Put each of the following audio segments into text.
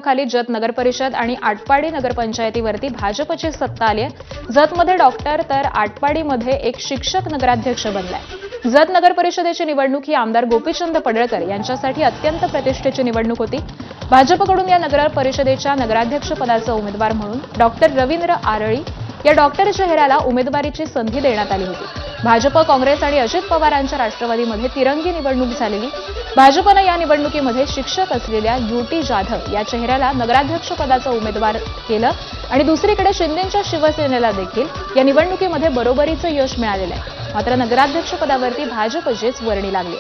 खाली जत नगर परिषद आणि आटपाडी नगरपंचायतीवरती भाजपची सत्ता आली आहे। जतमध्ये डॉक्टर तर आटपाडीमध्ये एक शिक्षक नगराध्यक्ष बनलाय। जत नगर परिषदेची निवडणूक ही आमदार गोपीचंद पडळकर यांच्यासाठी अत्यंत प्रतिष्ठेची निवडणूक होती। भाजपकडून या नगर परिषदेच्या नगराध्यक्ष पदाचा उमेदवार म्हणून डॉक्टर रवींद्र आरळी या डॉक्टर चेहऱ्याला उमेदवारीची संधी देण्यात आली होती। भाजप, काँग्रेस आणि अजित पवारांच्या राष्ट्रवादीमध्ये तिरंगी निवडणूक झालेली। भाजपने या निवडणुकीमध्ये शिक्षक असलेल्या युटी जाधव या चेहऱ्याला नगराध्यक्ष पदाचा उमेदवार केलं आणि दुसरीकडे शिंदेच्या शिवसेनेला देखील या निवडणुकीमध्ये बरोबरीचं यश मिळालेलं आहे। मात्र नगराध्यक्ष पदावरती भाजपचीच वर्णी लागली।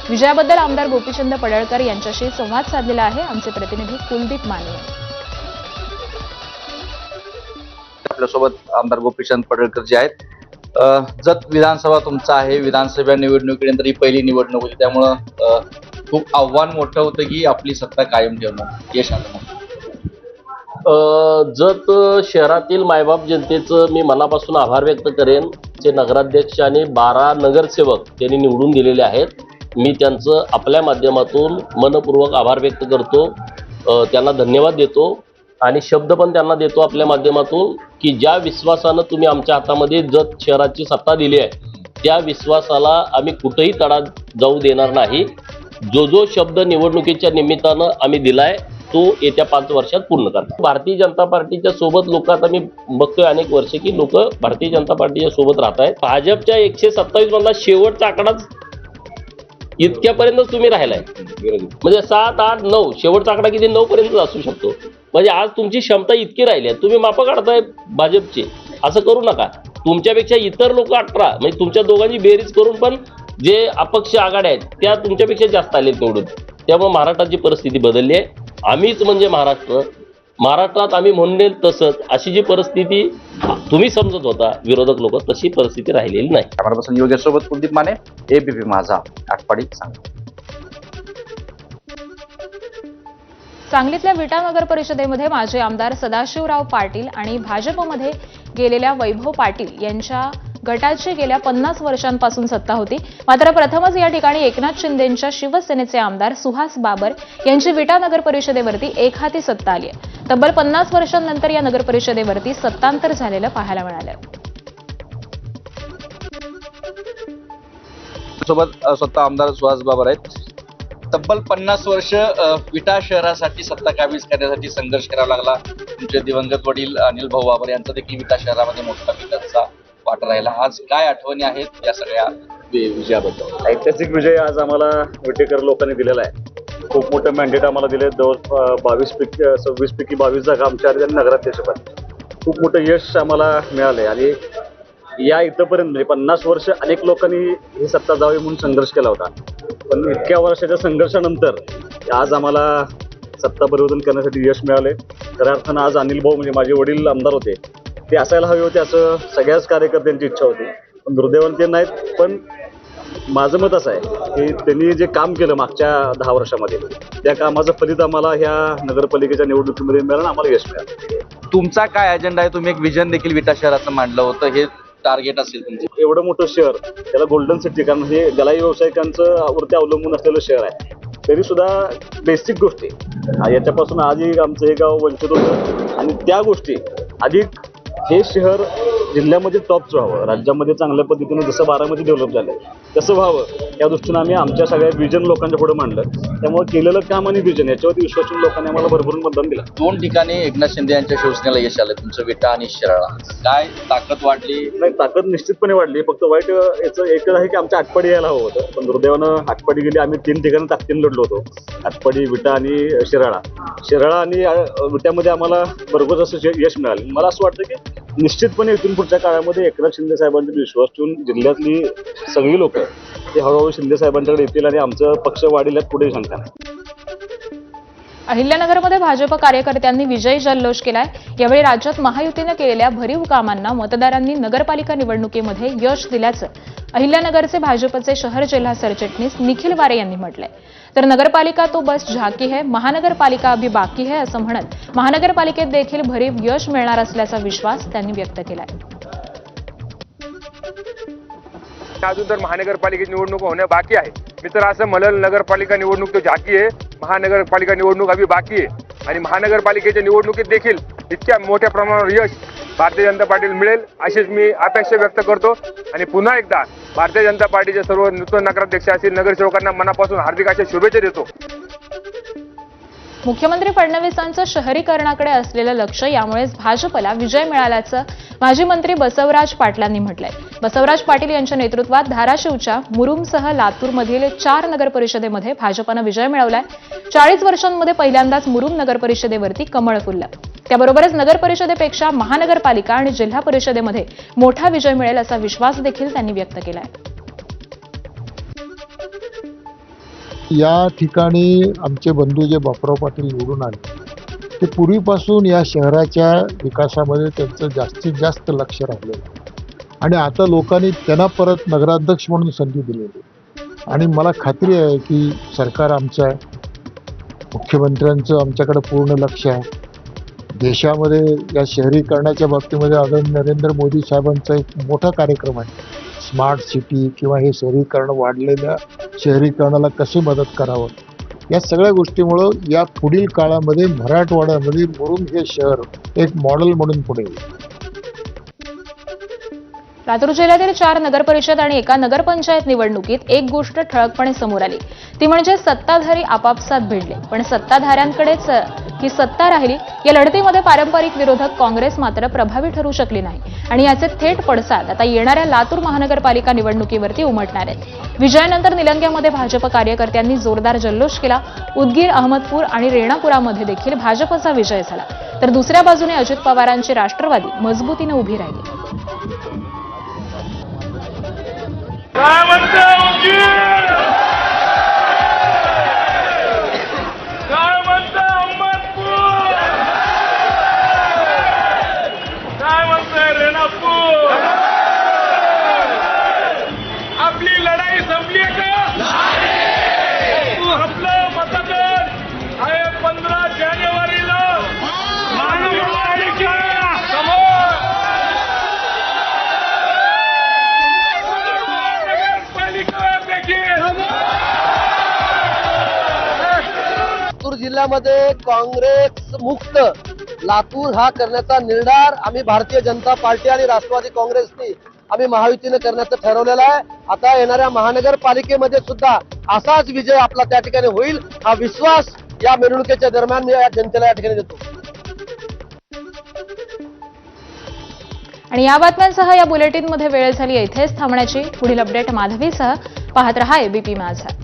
विजयाबद्दल आमदार गोपीचंद पडळकर यांच्याशी संवाद साधलेला आहे आमचे प्रतिनिधी कुलदीप माने। आपल्यासोबत आमदार गोपीचंद पडळकर जे आहेत। जत विधानसभा तुमचा आहे, विधानसभा निवडणुकीनंतर ही पहिली निवडणूक होती, त्यामुळं खूप आव्हान मोठं होतं की आपली सत्ता कायम ठेवणं, यश आलं नाही। जत शहरातील मायबाप जनतेचं मी मनापासून आभार व्यक्त करेन। जे नगराध्यक्ष आणि 12 नगरसेवक त्यांनी निवडून दिलेले आहेत, मी त्यांचं आपल्या माध्यमातून मनपूर्वक आभार व्यक्त करतो, त्यांना धन्यवाद देतो आणि शब्द पण त्यांना देतो आपल्या माध्यमातून की ज्या विश्वासानं तुम्ही आमच्या हातामध्ये जत शहराची सत्ता दिली आहे, त्या विश्वासाला आम्ही कुठेही तडा जाऊ देणार नाही। जो शब्द निवडणुकीच्या निमित्तानं आम्ही दिलाय तो येत्या 5 वर्षात पूर्ण करणार। भारतीय जनता पार्टीच्या सोबत लोक आता मी बघतोय अनेक वर्ष की लोक भारतीय जनता पार्टीच्या सोबत राहत आहेत। भाजपच्या 127 मधला शेवटचा आकडाच इतक्यापर्यंतच तुम्ही राहिलाय, म्हणजे 7, 8, 9 शेवटचा आकडा किती 9 पर्यंत असू शकतो। म्हणजे आज तुमची क्षमता इतकी राहिली आहे, तुम्ही मापं काढताय भाजपचे, असं करू नका। तुमच्यापेक्षा इतर लोक 18 म्हणजे तुमच्या दोघांची बेरीज करून पण जे अपक्ष आघाड्या आहेत त्या तुमच्यापेक्षा जास्त आले निवडून। त्यामुळे महाराष्ट्राची परिस्थिती बदलली आहे। आम्हीच म्हणजे महाराष्ट्रात आम्ही म्हणेल तसंच अशी जी परिस्थिती तुम्ही समजत होता विरोधक लोक, तशी परिस्थिती राहिलेली नाही। कॅमेरापर्सन योगेश सोबत कुलदीप माने, एबीपी माझा, आटपाडी, सांगली। सांगलीतल्या विटा नगर परिषदेमध्ये माजी आमदार सदाशिवराव पाटील आणि भाजपमध्ये गेलेल्या वैभव पाटील यांच्या गटाची गेल्या 50 वर्षांपासून सत्ता होती। मात्र प्रथमच या ठिकाणी एकनाथ शिंदेच्या शिवसेनेचे आमदार सुहास बाबर यांची विटा नगर परिषदेवरती एकहाती सत्ता आली आहे। तब्बल 50 वर्षांनंतर या नगर परिषदेवरती सत्तांतर झालेलं पाहायला मिळालं। सोबत स्वतः आमदार सुहास बाबर आहेत। तब्बल 50 वर्ष विटा शहरासाठी सत्ता काबीज करण्यासाठी संघर्ष करावा लागला। तुमचे दिवंगत वडील अनिल भाऊ बाबर यांचा देखील विटा शहरामध्ये मोठा विकासाचा वाटा राहिला। आज काय आठवणी आहेत या सगळ्या विजयाबद्दल? ऐतिहासिक विजय आज आम्हाला विटेकर लोकांनी दिलेला आहे। खूप मोठं मॅन्डेट आम्हाला दिले। 26 पैकी 22 जागा आमच्या नगराध्यक्षपद खूप मोठं यश आम्हाला मिळालंय आणि या इथंपर्यंत म्हणजे 50 वर्ष अनेक लोकांनी ही सत्ता जावी म्हणून संघर्ष केला होता, पण इतक्या वर्षाच्या संघर्षानंतर आज आम्हाला सत्ता परिवर्तन करण्यासाठी यश मिळाले। खऱ्या अर्थानं आज अनिल भाऊ म्हणजे माझे वडील आमदार होते, ते असायला हवे होते असं सगळ्याच कार्यकर्त्यांची इच्छा होती, पण दुर्दैवाने ते नाहीत। पण माझं मत असं आहे की त्यांनी जे काम केलं मागच्या 10 वर्षामध्ये, त्या कामाचं फलित आम्हाला ह्या नगरपालिकेच्या निवडणुकीमध्ये मिळालं, आम्हाला यश मिळालं। तुमचा काय अजेंडा आहे? तुम्ही एक विजन देखील विटा शहराचं मांडलं होतं, हे टार्गेट असेल तुमचं? एवढं मोठं शहर, त्याला गोल्डन सिटी, कारण हे गलाई व्यावसायिकांचं वरती अवलंबून असलेलं शहर आहे, तरी सुद्धा बेसिक गोष्टी याच्यापासून आजही आमचं हे गाव वंचित होतं आणि त्या गोष्टी अधिक हे शहर जिल्ह्यामध्ये टॉपचं व्हावं, राज्यामध्ये चांगल्या पद्धतीने जसं बारामती डेव्हलप झालं तसं व्हावं, या दृष्टीनं आम्ही आमच्या सगळ्या विजन लोकांच्या पुढे मांडलं। त्यामुळे केलेलं काम आणि विजन याच्यावरती विश्वास ठेवून लोकांनी आम्हाला भरभरून मतदान दिलं। 2 ठिकाणी एकनाथ शिंदे यांच्या शिवसेनेला यश आलं, तुमचं विटा आणि शिराळा। काय ताकद वाढली? नाही, ताकद निश्चितपणे वाढली। फक्त वाईट याचं एकच आहे की आमच्या आटपाडी यायला हवं होतं, पण दुर्दैवानं आटपाडी गेली। आम्ही 3 ठिकाणी ताकदीने लढलो होतो, आटपाडी, विटा आणि शिराळा आणि विट्यामध्ये आम्हाला भरघोस असं यश मिळालं। मला असं वाटतं की निश्चितपणे इथून पुढच्या काळामध्ये एकनाथ शिंदे साहेबांचा विश्वास ठेवून जिल्ह्यातली सगळी लोक ते हळूहळू शिंदे साहेबांच्याकडे येतील आणि आमचं पक्ष वाढेल यात पुढे शंका नाही। अहिल्यानगरमध्ये भाजप कार्यकर्त्यांनी विजयी जल्लोष केलाय। यावेळी राज्यात महायुतीने केलेल्या भरीव कामांना मतदारांनी नगरपालिका निवडणुकीमध्ये यश दिल्याचं अहिल्यानगरचे भाजपचे शहर जिल्हा सरचिटणीस निखिल वारे यांनी म्हटलंय। तर नगरपालिका तो बस झाकी है, महानगरपालिका अभी बाकी है असं म्हणत महानगरपालिकेत देखील भरीव यश मिळणार असल्याचा विश्वास त्यांनी व्यक्त केलाय। अजून तर महानगरपालिकेची निवडणूक होणे बाकी आहे। मी तर असं म्हणेल, नगरपालिका निवडणूक तो झाकी आहे, महानगरपालिका निवडणूक अभी बाकी आहे आणि महानगरपालिकेच्या निवडणुकीत देखील इतक्या मोठ्या प्रमाणावर यश भारतीय जनता पार्टीला मिळेल अशीच मी अपेक्षा व्यक्त करतो आणि पुन्हा एकदा भारतीय जनता पार्टीचे सर्व नूतन नगराध्यक्ष असतील नगरसेवकांना मनापासून हार्दिक अशा शुभेच्छा देतो. मुख्यमंत्री फडणवीसांचं शहरीकरणाकडे असलेलं लक्ष यामुळेच भाजपला विजय मिळाल्याचं माजी मंत्री बसवराज पाटलांनी म्हटलंय. बसवराज पाटील यांच्या नेतृत्वात धाराशिवच्या मुरुमसह लातूरमधील 4 नगरपरिषदेमध्ये भाजपनं विजय मिळवलाय. 40 वर्षांमध्ये पहिल्यांदाच मुरुम नगरपरिषदेवरती कमळ फुललं. त्याबरोबरच नगरपरिषदेपेक्षा महानगरपालिका आणि जिल्हा परिषदेमध्ये मोठा विजय मिळेल असा विश्वास देखील त्यांनी व्यक्त केलाय. या ठिकाणी आमचे बंधू जे बापराव पाटील निवडून आले ते पूर्वीपासून या शहराच्या विकासामध्ये त्यांचं जास्तीत जास्त लक्ष राहिलेलं आहे आणि आता लोकांनी त्यांना परत नगराध्यक्ष म्हणून संधी दिलेली आणि मला खात्री आहे की सरकार आमचं आहे, मुख्यमंत्र्यांचं आमच्याकडे पूर्ण लक्ष आहे. देशामध्ये या शहरीकरणाच्या बाबतीमध्ये आदरणीय नरेंद्र मोदी साहेबांचा एक मोठा कार्यक्रम आहे. स्मार्ट सिटी किंवा हे शहरीकरण वाढलेल्या शहरीकरणाला कशी मदत करावं या सगळ्या गोष्टीमुळं या पुढील काळामध्ये मराठवाड्यामध्ये मुरुम हे शहर एक मॉडेल म्हणून पुढे येईल. लातूर जिल्ह्यातील 4 नगरपरिषद आणि एका नगरपंचायत निवडणुकीत एक गोष्ट ठळकपणे समोर आली ती म्हणजे सत्ताधारी आपापसात भिडले पण सत्ताधाऱ्यांकडेच ही सत्ता राहिली. या लढतीमध्ये पारंपरिक विरोधक काँग्रेस मात्र प्रभावी ठरू शकली नाही आणि याचे थेट पडसाद आता येणाऱ्या लातूर महानगरपालिका निवडणुकीवरती उमटणार आहेत. विजयानंतर निलंग्यामध्ये भाजप कार्यकर्त्यांनी जोरदार जल्लोष केला. उदगीर, अहमदपूर आणि रेणापुरामध्ये देखील भाजपचा विजय झाला तर दुसऱ्या बाजूने अजित पवारांची राष्ट्रवादी मजबूतीने उभी राहिली. काय म्हणते उदगीर? काय म्हणते अहमदपूर? काय म्हणते रेणापूर? आपली लढाई संपली का? आपलं मतदान आहे 15 जानेवारीला महानगरपालिका समोर. लातूर जिल्ह्यामध्ये काँग्रेस मुक्त लातूर हा करण्याचा निर्धार आम्ही भारतीय जनता पार्टी आणि राष्ट्रवादी काँग्रेसनी आम्ही महायुतीने करण्याचं ठरवलेलं आहे. आता येणाऱ्या महानगरपालिकेमध्ये सुद्धा असाच विजय आपला त्या ठिकाणी होईल हा विश्वास या मिरवणुकीच्या दरम्यान मी या जनतेला या ठिकाणी देतो. आणि या बातम्यांसह या बुलेटिनमध्ये वेळ झाली इथेच थांबण्याची. पुढील अपडेट माधवीसह पाहत रहा एबीपी माझा.